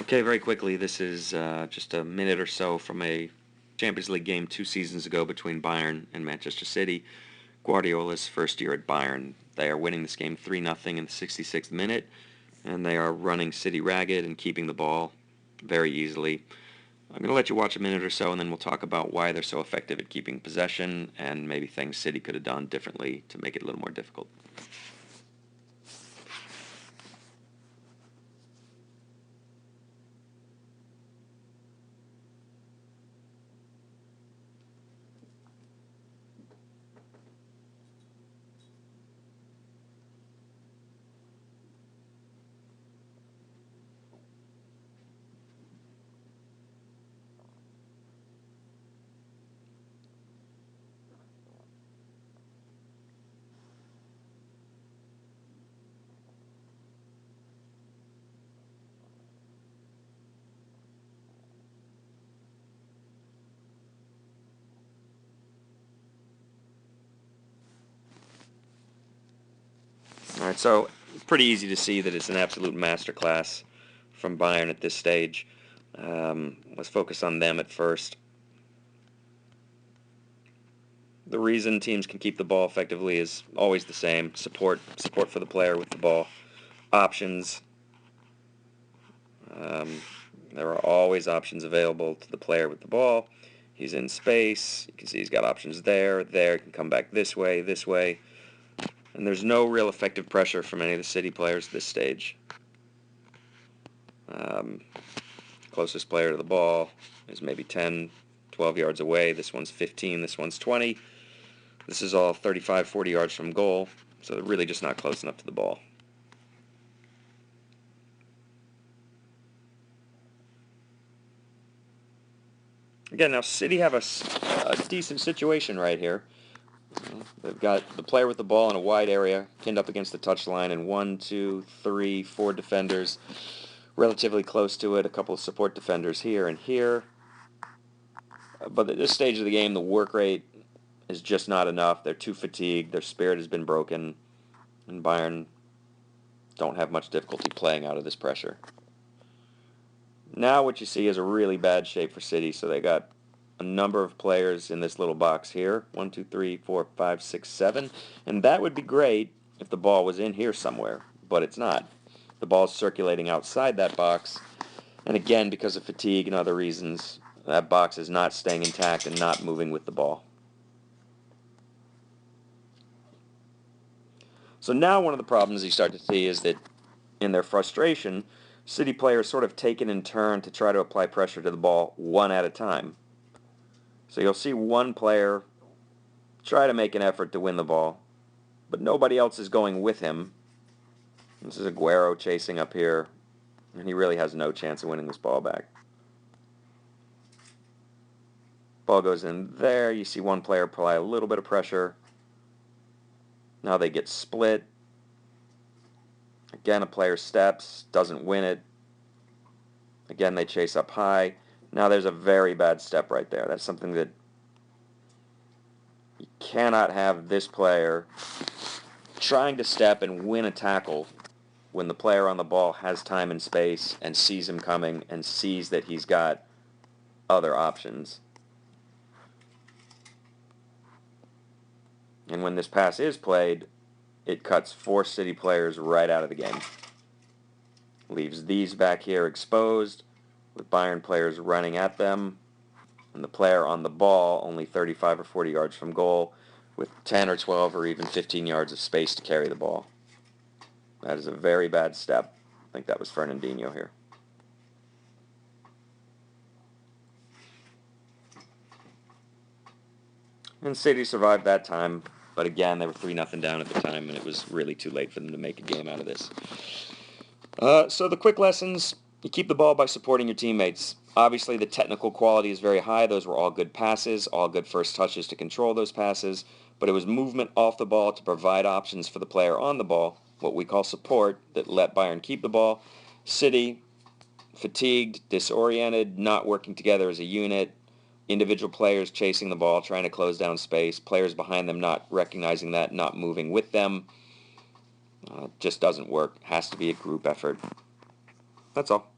Okay, very quickly, this is just a minute or so from a Champions League game 2 seasons ago between Bayern and Manchester City. Guardiola's first year at Bayern. They are winning this game 3-0 in the 66th minute, and they are running City ragged and keeping the ball very easily. I'm going to let you watch a minute or so, and then we'll talk about why they're so effective at keeping possession and maybe things City could have done differently to make it a little more difficult. All right, so pretty easy to see that it's an absolute masterclass from Bayern at this stage. Let's focus on them at first. The reason teams can keep the ball effectively is always the same: support for the player with the ball, options. There are always options available to the player with the ball. He's in space. You can see he's got options there. He can come back this way. And there's no real effective pressure from any of the City players at this stage. Closest player to the ball is maybe 10, 12 yards away. This one's 15, this one's 20. This is all 35, 40 yards from goal, so they're really just not close enough to the ball. Again, now City have a decent situation right here. They've got the player with the ball in a wide area, pinned up against the touchline, and 1, 2, 3, 4 defenders relatively close to it, a couple of support defenders here and here. But at this stage of the game, the work rate is just not enough. They're too fatigued. Their spirit has been broken. And Bayern don't have much difficulty playing out of this pressure. Now what you see is a really bad shape for City. So they got a number of players in this little box here. 1, 2, 3, 4, 5, 6, 7. And that would be great if the ball was in here somewhere. But it's not. The ball's circulating outside that box. And again, because of fatigue and other reasons, that box is not staying intact and not moving with the ball. So now one of the problems you start to see is that in their frustration, City players sort of take it in turn to try to apply pressure to the ball one at a time. So you'll see one player try to make an effort to win the ball, but nobody else is going with him. This is Aguero chasing up here, and he really has no chance of winning this ball back. Ball goes in there. You see one player apply a little bit of pressure. Now they get split. Again, a player steps, doesn't win it. Again, they chase up high. Now there's a very bad step right there. That's something that you cannot have this player trying to step and win a tackle when the player on the ball has time and space and sees him coming and sees that he's got other options. And when this pass is played, it cuts 4 City players right out of the game. Leaves these back here exposed, with Bayern players running at them, and the player on the ball only 35 or 40 yards from goal, with 10 or 12 or even 15 yards of space to carry the ball. That is a very bad step. I think that was Fernandinho here. And City survived that time, but again, they were 3-0 down at the time, and it was really too late for them to make a game out of this. So the quick lessons: you keep the ball by supporting your teammates. Obviously, the technical quality is very high. Those were all good passes, all good first touches to control those passes, but it was movement off the ball to provide options for the player on the ball, what we call support, that let Bayern keep the ball. City, fatigued, disoriented, not working together as a unit, individual players chasing the ball, trying to close down space, players behind them not recognizing that, not moving with them. Just doesn't work. Has to be a group effort. That's all.